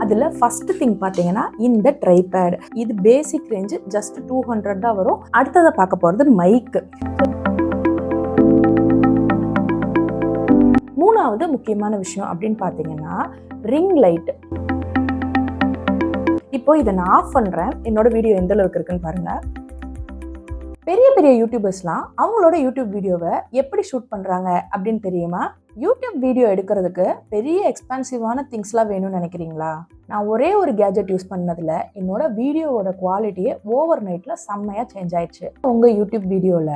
அதில் first thing பார்த்தீங்கன்னா இந்த ட்ரைபேட். இது பேசிக் ரேஞ்சு ஜஸ்ட் 200 தான் வரும். அடுத்ததை பார்க்க போகிறது மைக்கு. மூணாவது முக்கியமான விஷயம் அப்படின்னு பார்த்தீங்கன்னா ரிங் லைட். இப்போ இதை நான் ஆஃப் பண்ணுறேன். என்னோட வீடியோ எந்த அளவுக்கு இருக்குன்னு பாருங்க. பெரிய பெரிய யூடியூபர்ஸ்லாம் அவங்களோட யூடியூப் வீடியோவை எப்படி ஷூட் பண்ணுறாங்க அப்படின்னு தெரியுமா? யூடியூப் வீடியோ எடுக்கிறதுக்கு பெரிய எக்ஸ்பென்சிவான திங்ஸ்லாம் வேணும்னு நினைக்கிறீங்களா? நான் ஒரே ஒரு கேஜெட் யூஸ் பண்ணதில் என்னோட வீடியோவோட குவாலிட்டியே ஓவர் நைட்டில் செம்மையாக சேஞ்ச் ஆயிடுச்சு. உங்கள் யூடியூப் வீடியோவில்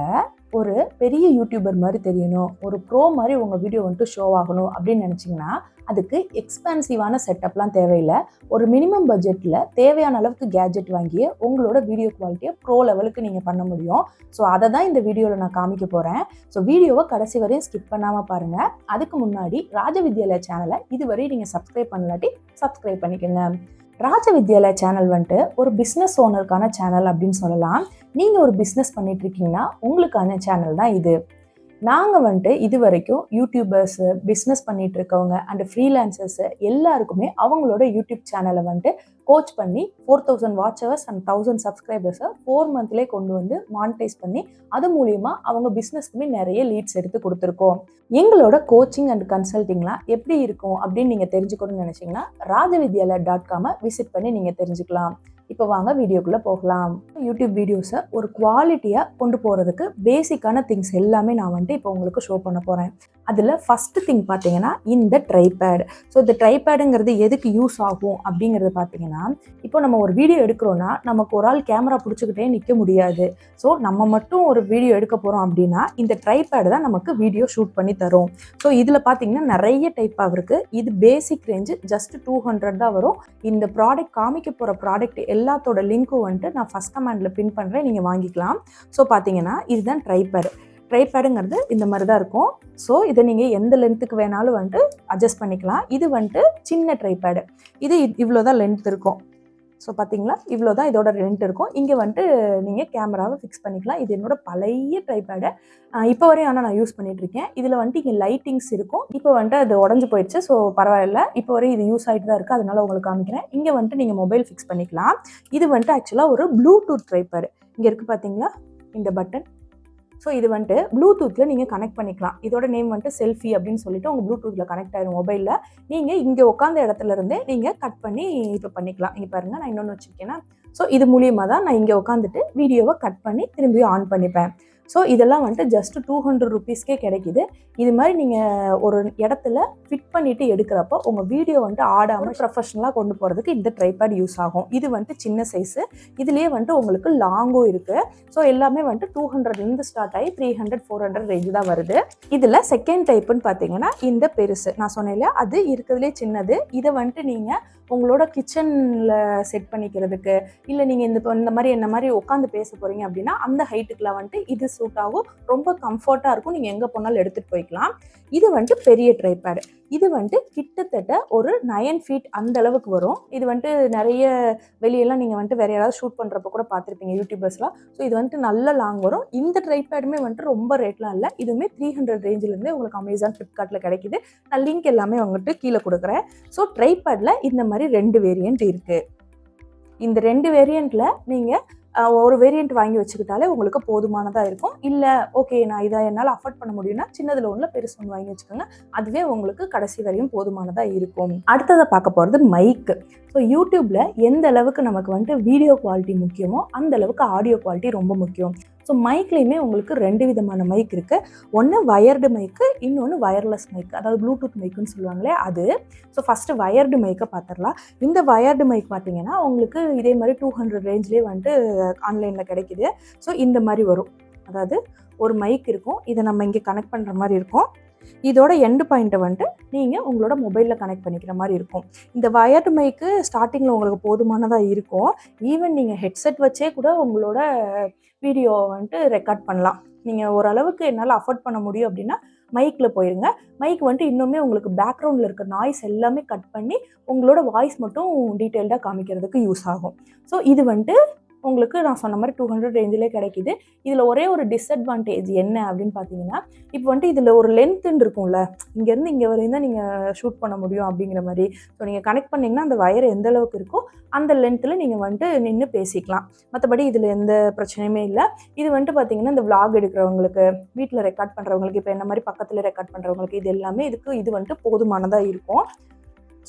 ஒரு பெரிய யூடியூபர் மாதிரி தெரியணும், ஒரு ப்ரோ மாதிரி உங்கள் வீடியோ வந்துட்டு ஷோ ஆகணும் அப்படின்னு நினச்சிங்கன்னா அதுக்கு எக்ஸ்பென்சிவான செட்டப்லாம் தேவையில்லை. ஒரு மினிமம் பட்ஜெட்டில் தேவையான அளவுக்கு கேஜெட் வாங்கி உங்களோட வீடியோ குவாலிட்டியை ப்ரோ லெவலுக்கு நீங்கள் பண்ண முடியும். ஸோ அதை தான் இந்த வீடியோவில் நான் காமிக்க போகிறேன். ஸோ வீடியோவை கடைசி வரையும் ஸ்கிப் பண்ணாமல் பாருங்கள். அதுக்கு முன்னாடி ராஜவித்யாலயா சேனலை இதுவரை நீங்கள் சப்ஸ்கிரைப் பண்ணலாட்டி சப்ஸ்கிரைப் பண்ணிக்கோங்க. ராஜவித்யாலயா சேனல் வந்துட்டு ஒரு பிஸ்னஸ் ஓனருக்கான சேனல் அப்படின்னு சொல்லலாம். நீங்கள் ஒரு பிஸ்னஸ் பண்ணிட்டு இருக்கீங்கன்னா உங்களுக்கான சேனல் தான் இது. நாங்கள் வந்துட்டு இது வரைக்கும் யூடியூபர்ஸு, பிஸ்னஸ் பண்ணிட்டு இருக்கவங்க அண்ட் ஃப்ரீலான்சர்ஸு எல்லாருக்குமே அவங்களோட யூடியூப் சேனலை வந்துட்டு கோச் பண்ணி 4000 வாட்ச் ஹவர்ஸ் அண்ட் 1000 சப்ஸ்கிரைபர்ஸை 4 மந்த்லேயே கொண்டு வந்து மானிட்டைஸ் பண்ணி அது மூலிமா அவங்க பிஸ்னஸ்க்குமே நிறைய லீட்ஸ் எடுத்து கொடுத்துருக்கோம். எங்களோட கோச்சிங் அண்ட் கன்சல்டிங்லாம் எப்படி இருக்கும் அப்படின்னு நீங்கள் தெரிஞ்சுக்கணும்னு நினச்சிங்கன்னா rajavidyalaya.com விசிட் பண்ணி நீங்கள் தெரிஞ்சுக்கலாம். இப்போ வாங்க வீடியோக்குள்ளே போகலாம். யூடியூப் வீடியோஸை ஒரு குவாலிட்டியாக கொண்டு போகிறதுக்கு பேசிக்கான திங்ஸ் எல்லாமே நான் வந்துட்டு இப்போ உங்களுக்கு ஷோ பண்ண போகிறேன். அதில் ஃபஸ்ட்டு திங் பார்த்தீங்கன்னா இந்த ட்ரைபேட். ஸோ இந்த ட்ரைபேடுங்கிறது எதுக்கு யூஸ் ஆகும் அப்படிங்கிறது பார்த்தீங்கன்னா, இப்போ நம்ம ஒரு வீடியோ எடுக்கிறோன்னா நமக்கு ஒரு ஆள் கேமரா பிடிச்சிக்கிட்டே நிற்க முடியாது. ஸோ நம்ம மட்டும் ஒரு வீடியோ எடுக்க போகிறோம் அப்படின்னா இந்த ட்ரைபேடு தான் நமக்கு வீடியோ ஷூட் பண்ணி தரும். ஸோ இதில் பார்த்தீங்கன்னா நிறைய டைப்பாக இருக்குது. இது பேசிக் ரேஞ்சு ஜஸ்ட் 200 தான் வரும். இந்த ப்ராடக்ட் காமிக்க போகிற ப்ராடக்ட் எல்லாத்தோட லிங்க்கும் வந்துட்டு நான் ஃபஸ்ட் கமெண்டில் பின் பண்ணுறேன், நீங்கள் வாங்கிக்கலாம். ஸோ பார்த்தீங்கன்னா இதுதான் ட்ரைபேடு. ட்ரைபேடுங்கிறது இந்த மாதிரி தான் இருக்கும். ஸோ இதை நீங்கள் எந்த லென்த்துக்கு வேணாலும் வந்துட்டு அட்ஜஸ்ட் பண்ணிக்கலாம். இது வந்துட்டு சின்ன ட்ரைபேடு. இது இவ்வளோ தான் லென்த் இருக்கும். ஸோ பார்த்தீங்களா, இவ்வளோ தான் இதோட லென்த் இருக்கும். இங்கே வந்துட்டு நீங்கள் கேமராவை ஃபிக்ஸ் பண்ணிக்கலாம். இது என்னோட பழைய ட்ரைபேடு. இப்போ வரையும் ஆனால் நான் யூஸ் பண்ணிகிட்ருக்கேன். இதில் வந்துட்டு இங்கே லைட்டிங்ஸ் இருக்கும். இப்போ வந்துட்டு அது உடஞ்சி போயிடுச்சு. ஸோ பரவாயில்ல, இப்போ வரையும் இது யூஸ் ஆகிட்டு தான் இருக்குது. அதனால உங்களுக்கு காமிக்கிறேன். இங்கே வந்துட்டு நீங்கள் மொபைல் ஃபிக்ஸ் பண்ணிக்கலாம். இது வந்துட்டு ஆக்சுவலாக ஒரு ப்ளூடூத் ட்ரைபேடு. இங்கே இருக்குது பார்த்தீங்களா இந்த பட்டன். ஸோ இது வந்துட்டு ப்ளூடூத்தில் நீங்கள் கனெக்ட் பண்ணிக்கலாம். இதோட நேம் வந்துட்டு செல்ஃபி அப்படின்னு சொல்லிட்டு உங்கள் ப்ளூடூத்தில் கனெக்ட் ஆகிடும் மொபைலில். நீங்கள் இங்கே உட்காந்த இடத்துல இருந்தே நீங்கள் கட் பண்ணி இப்போ பண்ணிக்கலாம். இங்கே பாருங்கள், நான் இன்னொன்று வச்சுருக்கேன்னா, ஸோ இது மூலியமாக தான் நான் இங்கே உட்காந்துட்டு வீடியோவை கட் பண்ணி திரும்பியும் ஆன் பண்ணிப்பேன். ஸோ இதெல்லாம் வந்துட்டு ஜஸ்ட் 200 ருபீஸ்க்கே கிடைக்கிது. இது மாதிரி நீங்கள் ஒரு இடத்துல ஃபிட் பண்ணிவிட்டு எடுக்கிறப்போ உங்கள் வீடியோ வந்துட்டு ஆடாமல் ப்ரொஃபஷ்னலாக கொண்டு போகிறதுக்கு இந்த ட்ரைபேட் யூஸ் ஆகும். இது வந்துட்டு சின்ன சைஸு. இதுலேயே வந்துட்டு உங்களுக்கு லாங்கும் இருக்குது. ஸோ எல்லாமே வந்துட்டு 200லேருந்து ஸ்டார்ட் ஆகி 300, 400 ரேஞ்சு தான் வருது. இதில் செகண்ட் டைப்புன்னு பார்த்தீங்கன்னா இந்த பெருசு. நான் சொன்னேன் இல்லையா, அது இருக்கிறதுலே சின்னது. இதை வந்துட்டு நீங்கள் உங்களோட கிச்சனில் செட் பண்ணிக்கிறதுக்கு, இல்லை நீங்கள் இந்த மாதிரி என்ன மாதிரி உட்காந்து பேச போகிறீங்க அப்படின்னா அந்த ஹைட்டுக்குலாம் வந்துட்டு இது சூட் ஆகும். ரொம்ப கம்ஃபர்ட்டாக இருக்கும். நீங்கள் எங்கே போனாலும் எடுத்துகிட்டு போய்க்கலாம். இது வந்துட்டு பெரிய ட்ரைபேடு. இது வந்துட்டு கிட்டத்தட்ட ஒரு 9 ஃபீட் அந்த அளவுக்கு வரும். இது வந்துட்டு நிறைய வெளியெல்லாம் நீங்கள் வந்துட்டு வேறு யாராவது ஷூட் பண்ணுறப்ப கூட பார்த்துருப்பீங்க யூடியூபர்ஸ்லாம். ஸோ இது வந்துட்டு நல்ல லாங் வரும். இந்த ட்ரைபேடுமே வந்துட்டு ரொம்ப ரேட்லாம் இல்லை. இதுவுமே 300 ரேஞ்சிலேருந்தே உங்களுக்கு அமேசான், ஃப்ளிப்கார்ட்டில் கிடைக்கிது. நான் லிங்க் எல்லாமே வந்துட்டு கீழே கொடுக்குறேன். ஸோ ட்ரைபேடில் இந்த மாதிரி 2 வேரியண்ட் இருக்குது. இந்த 2 வேரியண்ட்டில் நீங்கள் ஒரு வேரியண்ட் வாங்கி வச்சுக்கிட்டாலே உங்களுக்கு போதுமானதாக இருக்கும். இல்லை ஓகே நான் இதை என்னால் அஃபோர்ட் பண்ண முடியும்னா சின்னதில் ஒன்றில் பெருசு ஒன்று வாங்கி வச்சுக்கோங்க. அதுவே உங்களுக்கு கடைசி வரையும் போதுமானதாக இருக்கும். அடுத்ததை பார்க்க போகிறது மைக்கு. ஸோ யூடியூப்பில் எந்த அளவுக்கு நமக்கு வந்துட்டு வீடியோ குவாலிட்டி முக்கியமோ அந்த அளவுக்கு ஆடியோ குவாலிட்டி ரொம்ப முக்கியம். ஸோ மைக்லேயுமே உங்களுக்கு 2 விதமான மைக் இருக்குது. ஒன்று வயர்டு மைக்கு, இன்னொன்று வயர்லெஸ் மைக், அதாவது ப்ளூடூத் மைக்குன்னு சொல்லுவாங்களே அது. ஸோ ஃபஸ்ட்டு வயர்டு மைக்கை பார்த்துடலாம். இந்த வயர்டு மைக் பார்த்தீங்கன்னா உங்களுக்கு இதே மாதிரி 200 ரேஞ்சிலே வந்துட்டு ஆன்லைனில் கிடைக்கிது. ஸோ இந்த மாதிரி வரும். அதாவது ஒரு மைக் இருக்கும். இதை நம்ம இங்கே கனெக்ட் பண்ணுற மாதிரி இருக்கும். இதோட எண்டு பாயிண்ட்டை வந்துட்டு நீங்கள் உங்களோட மொபைலில் கனெக்ட் பண்ணிக்கிற மாதிரி இருக்கும். இந்த வயர்டு மைக்கு ஸ்டார்டிங்கில் உங்களுக்கு போதுமானதாக இருக்கும். ஈவன் நீங்கள் ஹெட்செட் வச்சே கூட உங்களோட வீடியோவை வந்துட்டு ரெக்கார்ட் பண்ணலாம். நீங்கள் ஓரளவுக்கு என்னால் அஃபோர்ட் பண்ண முடியும் அப்படின்னா மைக்கில் போயிருங்க. மைக் வந்துட்டு இன்னுமே உங்களுக்கு பேக்ரவுண்டில் இருக்க நாய்ஸ் எல்லாமே கட் பண்ணி உங்களோட வாய்ஸ் மட்டும் டீட்டெயில்டாக காமிக்கிறதுக்கு யூஸ் ஆகும். ஸோ இது வந்துட்டு உங்களுக்கு நான் சொன்ன மாதிரி 200 ரேஞ்சிலே கிடைக்குது. இதில் ஒரே ஒரு டிஸ்அட்வான்டேஜ் என்ன அப்படின்னு பார்த்தீங்கன்னா, இப்போ வந்துட்டு இதில் ஒரு லென்த்துன்னு இருக்கும்ல, இங்கேருந்து இங்கே வரையும் தான் நீங்கள் ஷூட் பண்ண முடியும் அப்படிங்கிற மாதிரி. ஸோ நீங்கள் கனெக்ட் பண்ணிங்கன்னா அந்த வயர் எந்த அளவுக்கு இருக்கோ அந்த லென்த்தில் நீங்கள் வந்துட்டு நின்று பேசிக்கலாம். மற்றபடி இதில் எந்த பிரச்சனையுமே இல்லை. இது வந்துட்டு பார்த்தீங்கன்னா இந்த vlog எடுக்கிறவங்களுக்கு, வீட்டில் ரெக்கார்ட் பண்ணுறவங்களுக்கு, இப்போ என்ன மாதிரி பக்கத்தில் ரெக்கார்ட் பண்ணுறவங்களுக்கு இது எல்லாமே இது வந்துட்டு போதுமானதாக இருக்கும்.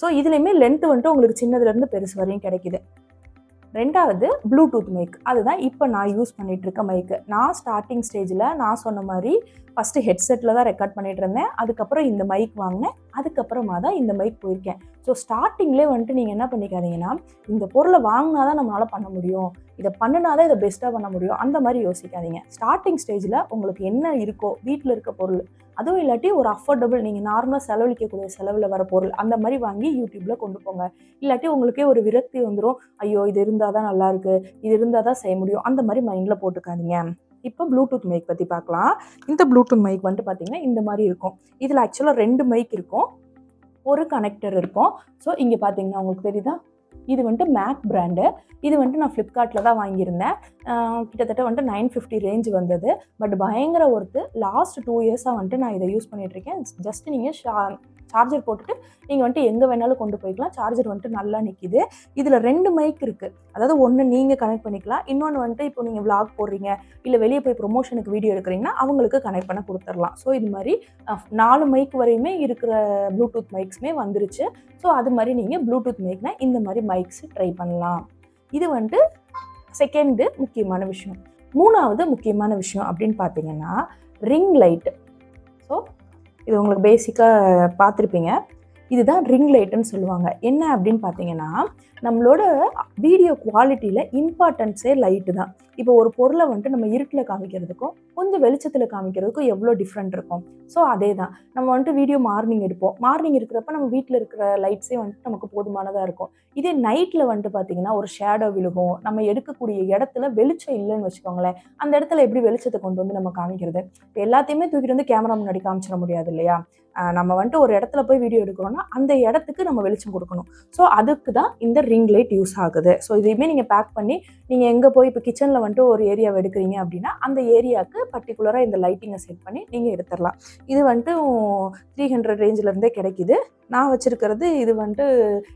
ஸோ இதுலேயுமே லென்த்து வந்துட்டு உங்களுக்கு சின்னதுலேருந்து பெருசு வரையும் கிடைக்குது. ரெண்டாவது ப்ளூடூத் மைக். அதுதான் இப்போ நான் யூஸ் பண்ணிகிட்ருக்க மைக்கு. நான் ஸ்டார்டிங் ஸ்டேஜில் நான் சொன்ன மாதிரி ஃபஸ்ட்டு ஹெட்செட்டில் தான் ரெக்கார்ட் பண்ணிகிட்டு இருந்தேன். அதுக்கப்புறம் இந்த மைக் வாங்கினேன். அதுக்கப்புறமா தான் இந்த மைக் போயிருக்கேன். ஸோ ஸ்டார்டிங்லேயே வந்துட்டு நீங்கள் என்ன பண்ணிக்காதீங்கன்னா, இந்த பொருளை வாங்கினா தான் நம்மளால் பண்ண முடியும், இதை பண்ணினா தான் இதை பெஸ்ட்டாக பண்ண முடியும், அந்த மாதிரி யோசிக்காதீங்க. ஸ்டார்டிங் ஸ்டேஜில் உங்களுக்கு என்ன இருக்கோ வீட்டில் இருக்க பொருள், அதுவும் இல்லாட்டி ஒரு அஃபோர்டபுள் நீங்கள் நார்மலாக செலவழிக்கக்கூடிய செலவில் வர பொருள் அந்த மாதிரி வாங்கி யூடியூப்பில் கொண்டு போங்க. இல்லாட்டி உங்களுக்கே ஒரு விரக்தி வந்துடும், ஐயோ இது இருந்தால் தான் நல்லாயிருக்கு, இது இருந்தால் தான் செய்ய முடியும், அந்த மாதிரி மைண்டில் போட்டுக்காதீங்க. இப்போ ப்ளூடூத் மைக் பற்றி பார்க்கலாம். இந்த ப்ளூடூத் மைக் வந்துட்டு பார்த்தீங்கன்னா இந்த மாதிரி இருக்கும். இதில் ஆக்சுவலாக 2 மைக் இருக்கும், ஒரு கனெக்டர் இருக்கும். ஸோ இங்கே பார்த்தீங்கன்னா உங்களுக்கு தெரியுதா, இது வந்துட்டு மேக் பிராண்டு. இது வந்துட்டு நான் ஃப்ளிப்கார்ட்டில் தான் வாங்கியிருந்தேன். கிட்டத்தட்ட வந்துட்டு 950 ரேஞ்ச் வந்தது. பட் பயங்கர ஒர்த்து. லாஸ்ட் 2 இயர்ஸாக வந்துட்டு நான் இதை யூஸ் பண்ணிகிட்ருக்கேன். ஜஸ்ட் நீங்கள் சார்ஜர் போட்டுட்டு நீங்கள் வந்துட்டு எங்கே வேணாலும் கொண்டு போய்க்கலாம். சார்ஜர் வந்துட்டு நல்லா நிற்கிது. இதில் 2 மைக் இருக்குது. அதாவது ஒன்று நீங்கள் கனெக்ட் பண்ணிக்கலாம், இன்னொன்று வந்துட்டு இப்போ நீங்கள் vlog போடுறீங்க, இல்லை வெளியே போய் ப்ரொமோஷனுக்கு வீடியோ எடுக்கிறீங்கன்னா அவங்களுக்கு கனெக்ட் பண்ண கொடுத்துடலாம். ஸோ இது மாதிரி 4 மைக் வரையுமே இருக்கிற ப்ளூடூத் மைக்ஸுமே வந்துருச்சு. ஸோ அது மாதிரி நீங்கள் ப்ளூடூத் மைக்னால் இந்த மாதிரி மைக்ஸ் ட்ரை பண்ணலாம். இது வந்துட்டு செகண்டு முக்கியமான விஷயம். 3வது முக்கியமான விஷயம் அப்படின்னு பார்த்தீங்கன்னா ரிங் லைட்டு. ஸோ இது உங்களுக்கு பேசிக்காக பார்த்துருப்பீங்க. இதுதான் ரிங் லைட்டுன்னு சொல்லுவாங்க. என்ன அப்படின்னு பார்த்தீங்கன்னா, நம்மளோட வீடியோ குவாலிட்டியில் இம்பார்ட்டன்ஸே லைட்டு தான். இப்போ ஒரு பொருளை வந்துட்டு நம்ம இருட்டில் காமிக்கிறதுக்கும் கொஞ்சம் வெளிச்சத்தில் காமிக்கிறதுக்கும் எவ்வளோ டிஃப்ரெண்ட் இருக்கும். ஸோ அதே தான் நம்ம வந்துட்டு வீடியோ மார்னிங் எடுப்போம். மார்னிங் இருக்கிறப்ப நம்ம வீட்டில் இருக்கிற லைட்ஸே வந்துட்டு நமக்கு போதுமானதாக இருக்கும். இதே நைட்டில் வந்துட்டு பார்த்தீங்கன்னா ஒரு ஷேடோ விழுகும். நம்ம எடுக்கக்கூடிய இடத்துல வெளிச்சம் இல்லைன்னு வச்சுக்கோங்களேன், அந்த இடத்துல எப்படி வெளிச்சத்தை கொண்டு வந்து நம்ம காமிக்கிறது? இப்போ எல்லாத்தையுமே தூக்கிட்டு வந்து கேமரா முன்னாடி காமிச்சிட முடியாது இல்லையா? நம்ம வந்துட்டு ஒரு இடத்துல போய் வீடியோ எடுக்கிறோன்னா அந்த இடத்துக்கு நம்ம வெளிச்சம் கொடுக்கணும். ஸோ அதுக்கு தான் இந்த ரிங் லைட் யூஸ் ஆகுது. ஸோ இதையுமே நீங்கள் பேக் பண்ணி நீங்கள் எங்கே போய் இப்போ கிச்சனில் வந்துட்டு ஒரு ஏரியாவை எடுக்கிறீங்க அப்படின்னா அந்த ஏரியாவுக்கு பர்டிகுலராக இந்த லைட்டிங்கை செட் பண்ணி நீங்கள் எடுத்துடலாம். இது வந்துட்டு 300 ரேஞ்சிலேருந்தே கிடைக்கிது. நான் வச்சுருக்கிறது இது வந்துட்டு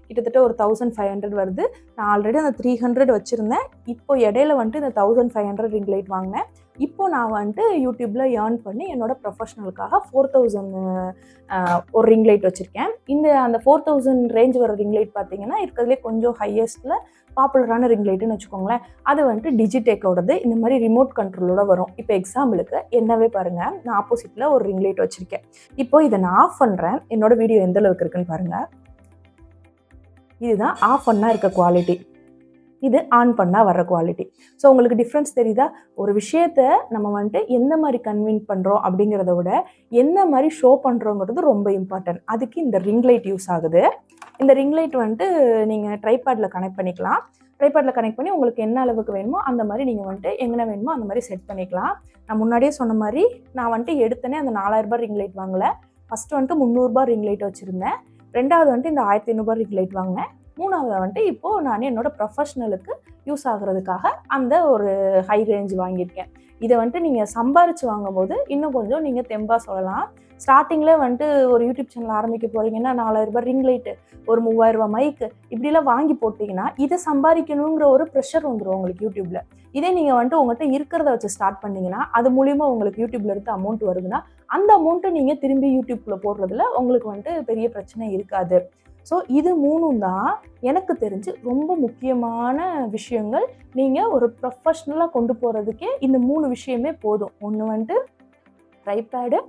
கிட்டத்தட்ட ஒரு 1500 வருது. நான் ஆல்ரெடி அந்த 300 வச்சுருந்தேன். இப்போ இடையில வந்துட்டு இந்த 1500 ரிங் லைட் வாங்கினேன். இப்போ நான் வந்துட்டு யூடியூப்பில் ஏர்ன் பண்ணி என்னோடய ப்ரொஃபஷ்னலுக்காக 4000 ஒரு ரிங் லைட் வச்சுருக்கேன். அந்த 4000 ரேஞ்ச் வர ரிங் லைட் பார்த்தீங்கன்னா இருக்கிறதுலே கொஞ்சம் ஹையஸ்ட்டில் பாப்புலரான ரிங் லைட்டுன்னு வச்சுக்கோங்களேன். அது வந்துட்டு டிஜிடெக்கோடது. இந்த மாதிரி ரிமோட் கண்ட்ரோலோட வரும். இப்போ எக்ஸாம்பிளுக்கு என்னவே பாருங்கள், நான் ஆப்போசிட்டில் ஒரு ரிங் லைட் வச்சுருக்கேன். இப்போ இதை நான் ஆஃப் பண்ணுறேன். என்னோடய வீடியோ எந்த அளவுக்கு இருக்குன்னு பாருங்கள். இதுதான் ஆஃப் பண்ணால் இருக்க குவாலிட்டி, இது ஆன் பண்ணால் வர குவாலிட்டி. ஸோ உங்களுக்கு டிஃப்ரென்ஸ் தெரியுதா? ஒரு விஷயத்தை நம்ம வந்துட்டு எந்த மாதிரி கன்வின்ஸ் பண்ணுறோம் அப்படிங்கிறத விட என்ன மாதிரி ஷோ பண்ணுறோங்கிறது ரொம்ப இம்பார்ட்டன்ட். அதுக்கு இந்த ரிங் லைட் யூஸ் ஆகுது. இந்த ரிங் லைட் வந்துட்டு நீங்கள் ட்ரைபேடில் கனெக்ட் பண்ணிக்கலாம். ட்ரைபேடில் கனெக்ட் பண்ணி உங்களுக்கு என்ன அளவுக்கு வேணுமோ அந்த மாதிரி நீங்கள் வந்துட்டு எங்கே வேணுமோ அந்த மாதிரி செட் பண்ணிக்கலாம். நான் முன்னாடியே சொன்ன மாதிரி நான் வந்துட்டு எடுத்தனே அந்த 4000 ரிங் லைட் வாங்கலை. ஃபஸ்ட்டு வந்துட்டு 300 ரிங் லைட் வச்சுருந்தேன். ரெண்டாவது வந்துட்டு இந்த 1500 ரிங் லைட் வாங்கினேன். மூணாவது வந்துட்டு இப்போது நான் என்னோடய ப்ரொஃபஷ்னலுக்கு யூஸ் ஆகிறதுக்காக அந்த ஒரு ஹை ரேஞ்ச் வாங்கியிருக்கேன். இதை வந்துட்டு நீங்கள் சம்பாரித்து வாங்கும்போது இன்னும் கொஞ்சம் நீங்கள் தெம்பாக சொல்லலாம். ஸ்டார்டிங்கில் வந்துட்டு ஒரு யூடியூப் சேனல் ஆரம்பிக்க போகிறீங்கன்னா 4000 ரிங் லைட்டு, ஒரு 3000 மைக்கு இப்படிலாம் வாங்கி போட்டிங்கன்னா இதை சம்பாதிக்கணுங்கிற ஒரு ப்ரெஷர் வந்துடும் உங்களுக்கு யூடியூப்பில். இதே நீங்கள் வந்துட்டு உங்கள்கிட்ட இருக்கிறத வச்சு ஸ்டார்ட் பண்ணிங்கன்னா அது மூலிமா உங்களுக்கு யூடியூப்பில் இருந்து அமௌண்ட் வருதுன்னா அந்த அமௌண்ட்டை நீங்கள் திரும்பி யூடியூப்பில் போடுறதுல உங்களுக்கு வந்துட்டு பெரிய பிரச்சனை இருக்காது. ஸோ இது 3ம் தான் எனக்கு தெரிஞ்சு ரொம்ப முக்கியமான விஷயங்கள். நீங்கள் ஒரு ப்ரொஃபஷ்னலாக கொண்டு போகிறதுக்கே இந்த 3 விஷயமே போதும். ஒன்று வந்துட்டு ட்ரைபேடு,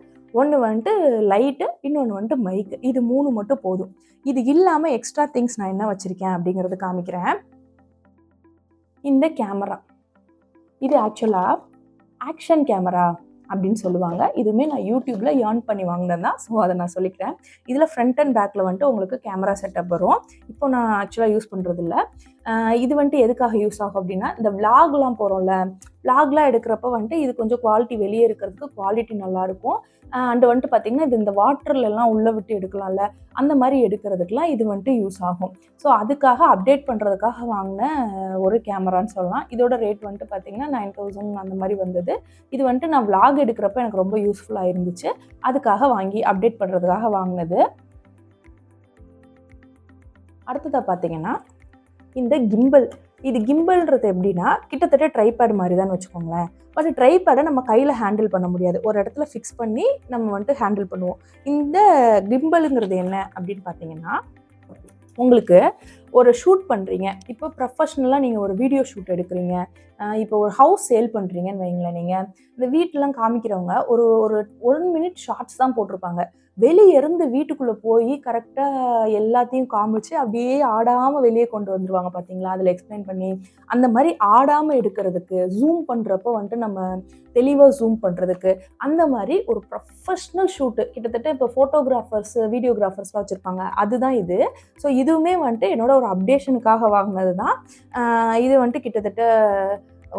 ஒன்று வந்துட்டு லைட்டு, இன்னொன்று வந்துட்டு மைக்கு. இது 3 மட்டும் போதும். இது இல்லாமல் எக்ஸ்ட்ரா திங்ஸ் நான் என்ன வச்சுருக்கேன் அப்படிங்கிறது காமிக்கிறேன். இந்த கேமரா, இது ஆக்சுவலாக ஆக்ஷன் கேமரா அப்படின்னு சொல்லுவாங்க. இதுவுமே நான் யூடியூப்பில் ஏர்ன் பண்ணி வாங்கினது தான். ஸோ அதை நான் சொல்லிக்கிறேன். இதில் ஃப்ரண்ட் அண்ட் பேக்கில் வந்துட்டு உங்களுக்கு கேமரா செட்டப் வரும். இப்போ நான் ஆக்சுவலாக யூஸ் பண்ணுறது இல்லை. இது வந்துட்டு எதுக்காக யூஸ் ஆகும் அப்படின்னா, இந்த விளாக்லாம் போகிறோம்ல, விளாக்லாம் எடுக்கிறப்ப வந்துட்டு இது கொஞ்சம் குவாலிட்டி வெளியே இருக்கிறதுக்கு குவாலிட்டி நல்லாயிருக்கும். அண்டு வந்துட்டு பார்த்திங்கன்னா, இது இந்த வாட்டர்லலாம் உள்ளே விட்டு எடுக்கலாம்ல, அந்த மாதிரி எடுக்கிறதுக்கெலாம் இது வந்துட்டு யூஸ் ஆகும். ஸோ அதுக்காக அப்டேட் பண்ணுறதுக்காக வாங்கின ஒரு கேமரான்னு சொல்லலாம். இதோட ரேட் வந்துட்டு பார்த்திங்கன்னா 9000 அந்த மாதிரி வந்தது. இது வந்துட்டு நான் விளாக் எடுக்கிறப்ப எனக்கு ரொம்ப யூஸ்ஃபுல்லாக இருந்துச்சு. அதுக்காக வாங்கி அப்டேட் பண்ணுறதுக்காக வாங்கினது. அடுத்ததாக பார்த்திங்கன்னா இந்த கிம்பல். இது கிம்பல்ன்றது எப்படின்னா, கிட்டத்தட்ட ட்ரைபேட் மாதிரி தான் வச்சுக்கோங்களேன். பட் ட்ரைபேடை நம்ம கையில் ஹேண்டில் பண்ண முடியாது. ஒரு இடத்துல ஃபிக்ஸ் பண்ணி நம்ம வந்துட்டு ஹேண்டில் பண்ணுவோம். இந்த கிம்பலுங்கிறது என்ன அப்படின்னு பார்த்தீங்கன்னா, உங்களுக்கு ஒரு ஷூட் பண்ணுறீங்க. இப்போ ப்ரொஃபஷ்னலாக நீங்கள் ஒரு வீடியோ ஷூட் எடுக்கிறீங்க. இப்போ ஒரு ஹவுஸ் சேல் பண்ணுறீங்கன்னு வைங்களேன். நீங்கள் இந்த வீட்டிலாம் காமிக்கிறவங்க ஒரு ஒரு 1 மினிட் ஷார்ட்ஸ் தான் போட்டிருப்பாங்க. வெளியே இருந்து வீட்டுக்குள்ளே போய் கரெக்டாக எல்லாத்தையும் காமிச்சு அப்படியே ஆடாமல் வெளியே கொண்டு வந்துடுவாங்க பார்த்தீங்களா, அதில் எக்ஸ்பிளைன் பண்ணி. அந்த மாதிரி ஆடாமல் எடுக்கிறதுக்கு ஜூம் பண்ணுறப்போ வந்துட்டு நம்ம தெளிவாக ஜூம் பண்ணுறதுக்கு அந்த மாதிரி ஒரு ப்ரொஃபஷ்னல் ஷூட்டு கிட்டத்தட்ட இப்போ ஃபோட்டோகிராஃபர்ஸ் வீடியோகிராஃபர்ஸ்லாம் வச்சுருப்பாங்க, அதுதான் இது. ஸோ இதுவுமே வந்துட்டு என்னோட ஒரு அப்டேஷனுக்காக வாங்கினது தான். இது வந்துட்டு கிட்டத்தட்ட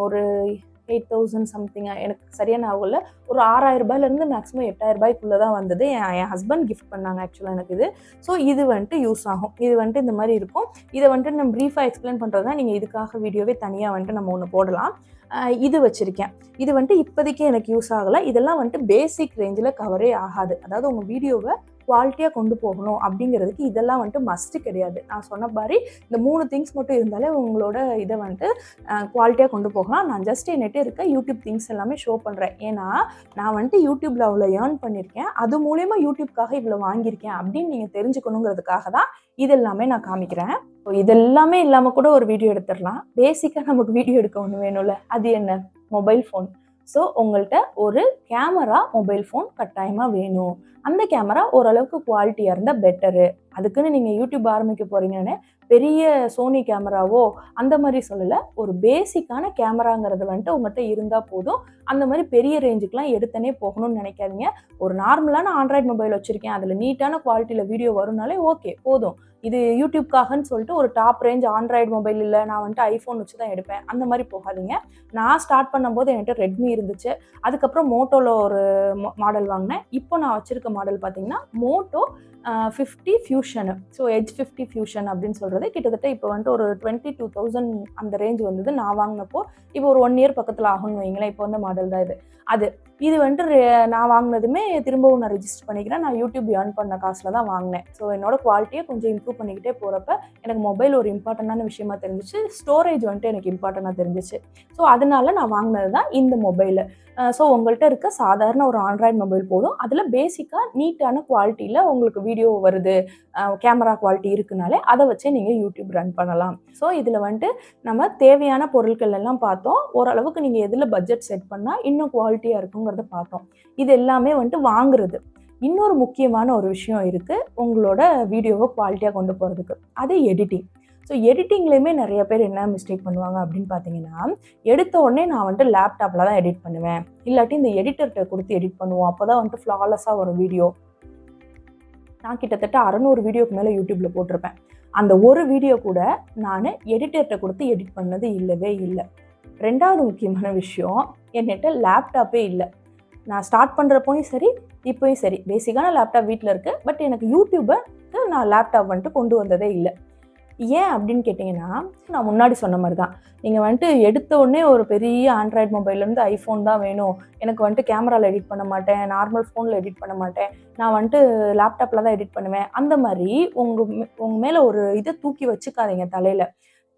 ஒரு 8000 சம்திங், எனக்கு சரியான ஞாபகம் இல்லை. ஒரு 6000 ரூபாயிலேருந்து மேக்ஸிமம் 8000 ரூபாய்க்குள்ளே தான் வந்தது. என் ஹஸ்பண்ட் கிஃப்ட் பண்ணாங்க ஆக்சுவலாக எனக்கு இது. ஸோ இது வந்துட்டு யூஸ் ஆகும். இது வந்துட்டு இந்த மாதிரி இருக்கும். இதை வந்துட்டு நம்ம ப்ரீஃபாக எக்ஸ்பிளைன் பண்ணுறது தான். நீங்கள் இதுக்காக வீடியோவே தனியாக வந்துட்டு நம்ம ஒன்று போடலாம். இது வச்சுருக்கேன். இது வந்துட்டு இப்போதைக்கு எனக்கு யூஸ் ஆகலை. இதெல்லாம் வந்துட்டு பேசிக் ரேஞ்சில் கவரே ஆகாது. அதாவது உங்கள் வீடியோவை குவாலிட்டியாக கொண்டு போகணும் அப்படிங்கிறதுக்கு இதெல்லாம் வந்துட்டு மஸ்ட்டு கிடையாது. நான் சொன்ன மாதிரி இந்த 3 திங்ஸ் மட்டும் இருந்தாலே உங்களோட இதை வந்துட்டு குவாலிட்டியாக கொண்டு போகலாம். நான் ஜஸ்ட் என்கிட்ட இருக்க யூடியூப் திங்ஸ் எல்லாமே ஷோ பண்ணுறேன். ஏன்னா நான் வந்துட்டு யூடியூப்பில் அவ்வளோ ஏர்ன் பண்ணியிருக்கேன், அது மூலயமா யூடியூப்காக இவ்வளோ வாங்கியிருக்கேன் அப்படின்னு நீங்கள் தெரிஞ்சுக்கணுங்கிறதுக்காக தான் இது எல்லாமே நான் காமிக்கிறேன். ஸோ இது எல்லாமே இல்லாமல் கூட ஒரு வீடியோ எடுத்துடலாம். பேசிக்காக நமக்கு வீடியோ எடுக்க ஒன்று வேணும்ல, அது என்ன? Mobile phone. ஸோ உங்கள்கிட்ட ஒரு கேமரா மொபைல் ஃபோன் கட்டாயமாக வேணும். அந்த கேமரா ஓரளவுக்கு குவாலிட்டியாக இருந்தால் பெட்டரு. அதுக்குன்னு நீங்கள் யூடியூப் ஆரம்பிக்க போகிறீங்கன்னு பெரிய சோனி கேமராவோ அந்த மாதிரி சொல்லலை. ஒரு பேசிக்கான கேமராங்கிறது வந்துட்டு உங்கள்கிட்ட இருந்தால் போதும். அந்த மாதிரி பெரிய ரேஞ்சுக்கெலாம் எடுத்தனே போகணும்னு நினைக்காதீங்க. ஒரு நார்மலான ஆண்ட்ராய்டு மொபைல் வச்சுருக்கேன், அதில் நீட்டான குவாலிட்டியில் வீடியோ வரும்னாலே ஓகே போதும். இது யூடியூப்காகன்னு சொல்லிட்டு ஒரு டாப் ரேஞ்ச் ஆண்ட்ராய்டு மொபைல் இல்லை, நான் வந்துட்டு ஐஃபோன் வச்சு தான் எடுப்பேன், அந்த மாதிரி போகாதீங்க. நான் ஸ்டார்ட் பண்ணும்போது என்கிட்ட ரெட்மி இருந்துச்சு. அதுக்கப்புறம் மோட்டோவில் ஒரு மாடல் வாங்கினேன். இப்போ நான் வச்சுருக்க மாடல் பார்த்தீங்கன்னா மோட்டோ 50 ஃபியூஷனு. ஸோ எட்ஜ் 50 ஃபியூஷன் அப்படின்னு சொல்கிறது கிட்டத்தட்ட இப்போ வந்துட்டு ஒரு 22,000 அந்த ரேஞ்ச் வந்தது நான் வாங்கினப்போ. இப்போ ஒரு 1 இயர் பக்கத்தில் ஆகும்னு வைங்களேன். இப்போ வந்த மாடல் தான் இது வந்துட்டு நான் வாங்கினதுமே திரும்பவும் நான் ரிஜிஸ்டர் பண்ணிக்கிறேன். நான் யூடியூப் ஏர்ன் பண்ண காசில் தான் வாங்கினேன். ஸோ என்னோட குவாலிட்டியை கொஞ்சம் இம்ப்ரூவ் பண்ணிக்கிட்டே போகிறப்ப எனக்கு மொபைல் ஒரு இம்பார்ட்டண்டான விஷயமா தெரிஞ்சிச்சு. ஸ்டோரேஜ் வந்துட்டு எனக்கு இம்பார்ட்டண்டாக தெரிஞ்சிச்சு. ஸோ அதனால நான் வாங்கினது தான் இந்த மொபைலு. ஸோ உங்கள்கிட்ட இருக்க சாதாரண ஒரு ஆண்ட்ராய்டு மொபைல் போதும். அதில் பேசிக்காக நீட்டான குவாலிட்டியில் உங்களுக்கு வீடியோ வருது, கேமரா குவாலிட்டி இருக்குனாலே அதை வச்சே நீங்கள் யூடியூப் ரன் பண்ணலாம். ஸோ இதில் வந்துட்டு நம்ம தேவையான பொருட்கள் எல்லாம் பார்த்தோம். ஓரளவுக்கு நீங்கள் எதில் பட்ஜெட் செட் பண்ணால் இன்னும் குவாலிட்டியாக இருக்குங்கிறத பார்த்தோம். இது எல்லாமே வந்துட்டு வாங்குறது. இன்னொரு முக்கியமான ஒரு விஷயம் இருக்குது உங்களோட வீடியோவை குவாலிட்டியாக கொண்டு போகிறதுக்கு, அது எடிட்டிங். ஸோ எடிட்டிங்லேயுமே நிறைய பேர் என்ன மிஸ்டேக் பண்ணுவாங்க அப்படின்னு பார்த்தீங்கன்னா, எடுத்த உடனே நான் வந்துட்டு லேப்டாப்பில் தான் எடிட் பண்ணுவேன், இல்லாட்டி இந்த எடிட்டர்கிட்ட கொடுத்து எடிட் பண்ணுவோம், அப்போ தான் வந்துட்டு ஃப்ளாலெஸ்ஸாக வரும் வீடியோ. நான் கிட்டத்தட்ட 600 வீடியோக்கு மேலே யூடியூப்பில் போட்டிருப்பேன். அந்த ஒரு வீடியோ கூட நான் எடிட்டர்கிட்ட கொடுத்து எடிட் பண்ணது இல்லவே இல்லை. 2வது முக்கியமான விஷயம், என்கிட்ட லேப்டாப்பே இல்லை. நான் ஸ்டார்ட் பண்ணுறப்போயும் சரி இப்போயும் சரி பேசிக்கான லேப்டாப் வீட்டில் இருக்குது. பட் எனக்கு யூடியூபுக்கு நான் லேப்டாப் வந்துட்டு கொண்டு வந்ததே இல்லை. ஏன் அப்படின்னு கேட்டிங்கன்னா, நான் முன்னாடி சொன்ன மாதிரி தான். நீங்கள் வந்துட்டு எடுத்த உடனே ஒரு பெரிய ஆண்ட்ராய்டு மொபைல்லேருந்து ஐஃபோன் தான் வேணும், எனக்கு வந்துட்டு கேமராவில் எடிட் பண்ண மாட்டேன், நார்மல் ஃபோனில் எடிட் பண்ண மாட்டேன், நான் வந்துட்டு லேப்டாப்பில் தான் எடிட் பண்ணுவேன், அந்த மாதிரி உங்கள் மேலே ஒரு இதை தூக்கி வச்சுக்காதீங்க தலையில்.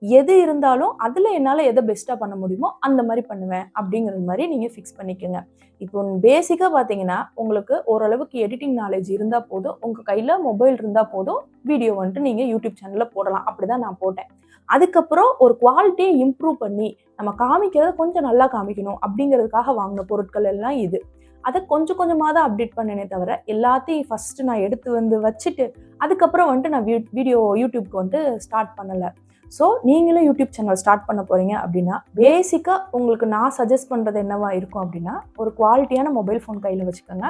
எது இருந்தாலும் அதில் என்னால் எதை பெஸ்ட்டாக பண்ண முடியுமோ அந்த மாதிரி பண்ணுவேன் அப்படிங்கிறது மாதிரி நீங்கள் ஃபிக்ஸ் பண்ணிக்கோங்க. இப்போ பேசிக்காக பார்த்தீங்கன்னா உங்களுக்கு ஓரளவுக்கு எடிட்டிங் நாலேஜ் இருந்தால் போதும், உங்கள் கையில் மொபைல் இருந்தால் போதும், வீடியோ வந்துட்டு நீங்கள் யூடியூப் சேனலில் போடலாம். அப்படி தான் நான் போட்டேன். அதுக்கப்புறம் ஒரு குவாலிட்டியை இம்ப்ரூவ் பண்ணி நம்ம காமிக்கிறத கொஞ்சம் நல்லா காமிக்கணும் அப்படிங்கிறதுக்காக வாங்கின பொருட்கள் எல்லாம் இது. அதை கொஞ்சம் கொஞ்சமாக தான் அப்டேட் பண்ணேனே தவிர எல்லாத்தையும் ஃபஸ்ட்டு நான் எடுத்து வச்சுட்டு அதுக்கப்புறம் வந்துட்டு நான் வீடியோ யூடியூப்க்கு வந்துட்டு ஸ்டார்ட் பண்ணலை. ஸோ நீங்களும் யூடியூப் சேனல் ஸ்டார்ட் பண்ண போகிறீங்க அப்படின்னா பேசிக்காக உங்களுக்கு நான் சஜஸ்ட் பண்ணுறது என்னவா இருக்கும் அப்படின்னா, ஒரு குவாலிட்டியான மொபைல் ஃபோன் கையில் வச்சுக்கோங்க.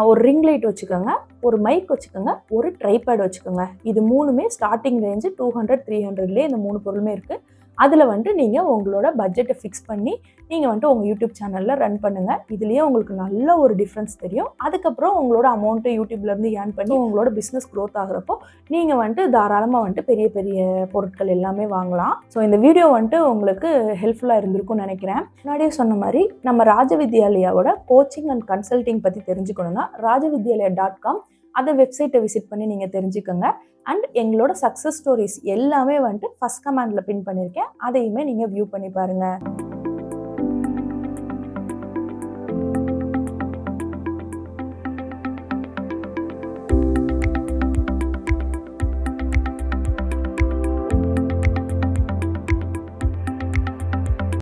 ஒரு ரிங் லைட் வச்சுக்கோங்க, ஒரு மைக் வச்சுக்கோங்க, ஒரு ட்ரைபேட் வச்சுக்கோங்க. இது 3மே ஸ்டார்டிங் ரேஞ்சு 200, 300லேயே இந்த 3 பொருளுமே இருக்குது. அதில் வந்துட்டு நீங்கள் உங்களோட பட்ஜெட்டை ஃபிக்ஸ் பண்ணி நீங்கள் வந்துட்டு உங்கள் யூடியூப் சேனலில் ரன் பண்ணுங்கள். இதுலேயே உங்களுக்கு நல்ல ஒரு டிஃப்ரென்ஸ் தெரியும். அதுக்கப்புறம் உங்களோட அமௌண்ட்டு யூடியூப்லேருந்து ஏர்ன் பண்ணி உங்களோட பிஸ்னஸ் க்ரோத் ஆகிறப்போ நீங்கள் வந்துட்டு தாராளமாக வந்துட்டு பெரிய பெரிய பொருட்கள் எல்லாமே வாங்கலாம். ஸோ இந்த வீடியோ வந்துட்டு உங்களுக்கு ஹெல்ப்ஃபுல்லாக இருந்திருக்கும்னு நினைக்கிறேன். முன்னாடியே சொன்ன மாதிரி நம்ம ராஜவித்யாலயாவோட கோச்சிங் அண்ட் கன்சல்டிங் பற்றி தெரிஞ்சுக்கணுன்னா rajavidyalaya.com அந்த வெப்சைட்டை விசிட் பண்ணி நீங்கள் தெரிஞ்சுக்கோங்க. அண்ட் எங்களோட சக்ஸஸ் ஸ்டோரிஸ் எல்லாமே வந்துட்டு ஃபஸ்ட் கமெண்டில் பின் பண்ணியிருக்கேன். அதையுமே நீங்கள் வியூ பண்ணி பாருங்கள்.